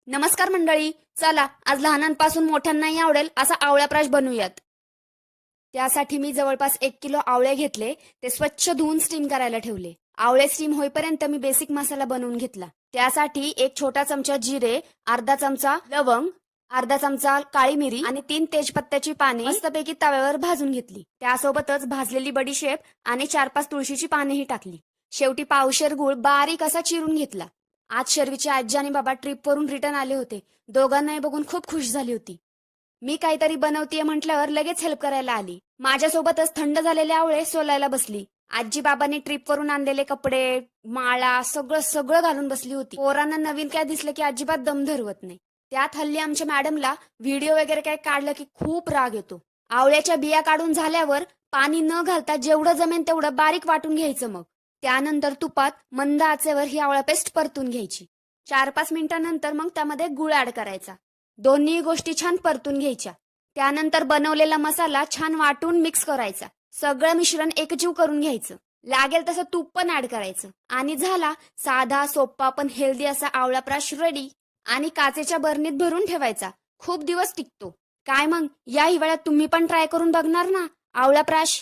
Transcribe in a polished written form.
नमस्कार मंडळी. चला आज लहानांपासून मोठ्यांनाही आवडेल असा आवळा प्राश बनवूयात. त्यासाठी मी जवळपास 1 किलो आवळे घेतले. ते स्वच्छ धुवून स्टीम करायला ठेवले. आवळे स्टीम होईपर्यंत मी बेसिक मसाला बनवून घेतला. त्यासाठी 1 छोटा चमचा जिरे, अर्धा चमचा लवंग, अर्धा चमचा काळी मिरी आणि 3 तेजपत्त्याची पाने मस्तपैकी तव्यावर भाजून घेतली. त्यासोबतच भाजलेली बडीशेप आणि 4-5 तुळशीची पानेही टाकली. शेवटी पावशेर गूळ बारीक असा चिरून घेतला. आज शर्वीची आजी आणि बाबा ट्रिपवरून रिटर्न आले होते. दोघांनाही बघून खूप खुश झाली होती. मी काहीतरी बनवतीये म्हटल्यावर लगेच हेल्प करायला आली. माझ्यासोबतच थंड झालेले आवळे सोलायला बसली. आजी बाबांनी ट्रिपवरून आणलेले कपडे, माळा सगळं सगळं घालून बसली होती. पोरांना नवीन काय दिसलं की अजिबात दम धरवत नाही. त्यात हल्ली आमच्या मॅडमला व्हिडिओ वगैरे काय काढलं की खूप राग येतो. आवळ्याच्या बिया काढून झाल्यावर पाणी न घालता जेवढं जमेन तेवढं बारीक वाटून घ्यायचं. मग त्यानंतर तुपात मंद आचेवर ही आवळा पेस्ट परतून घ्यायची. 4-5 मिनिटांनंतर मग त्यामध्ये गुळ ऍड करायचा. दोन्ही गोष्टी छान परतून घ्यायच्या. त्यानंतर बनवलेला मसाला छान वाटून मिक्स करायचा. सगळं मिश्रण एकजीव करून घ्यायचं. लागेल तसं तूप पण ऍड करायचं आणि झाला साधा सोप्पा पण हेल्दी असा आवळा प्राश रेडी. आणि काचेच्या बरणीत भरून ठेवायचा. खूप दिवस टिकतो. काय मग या हिवाळ्यात तुम्ही पण ट्राय करून बघणार ना आवळा प्राश?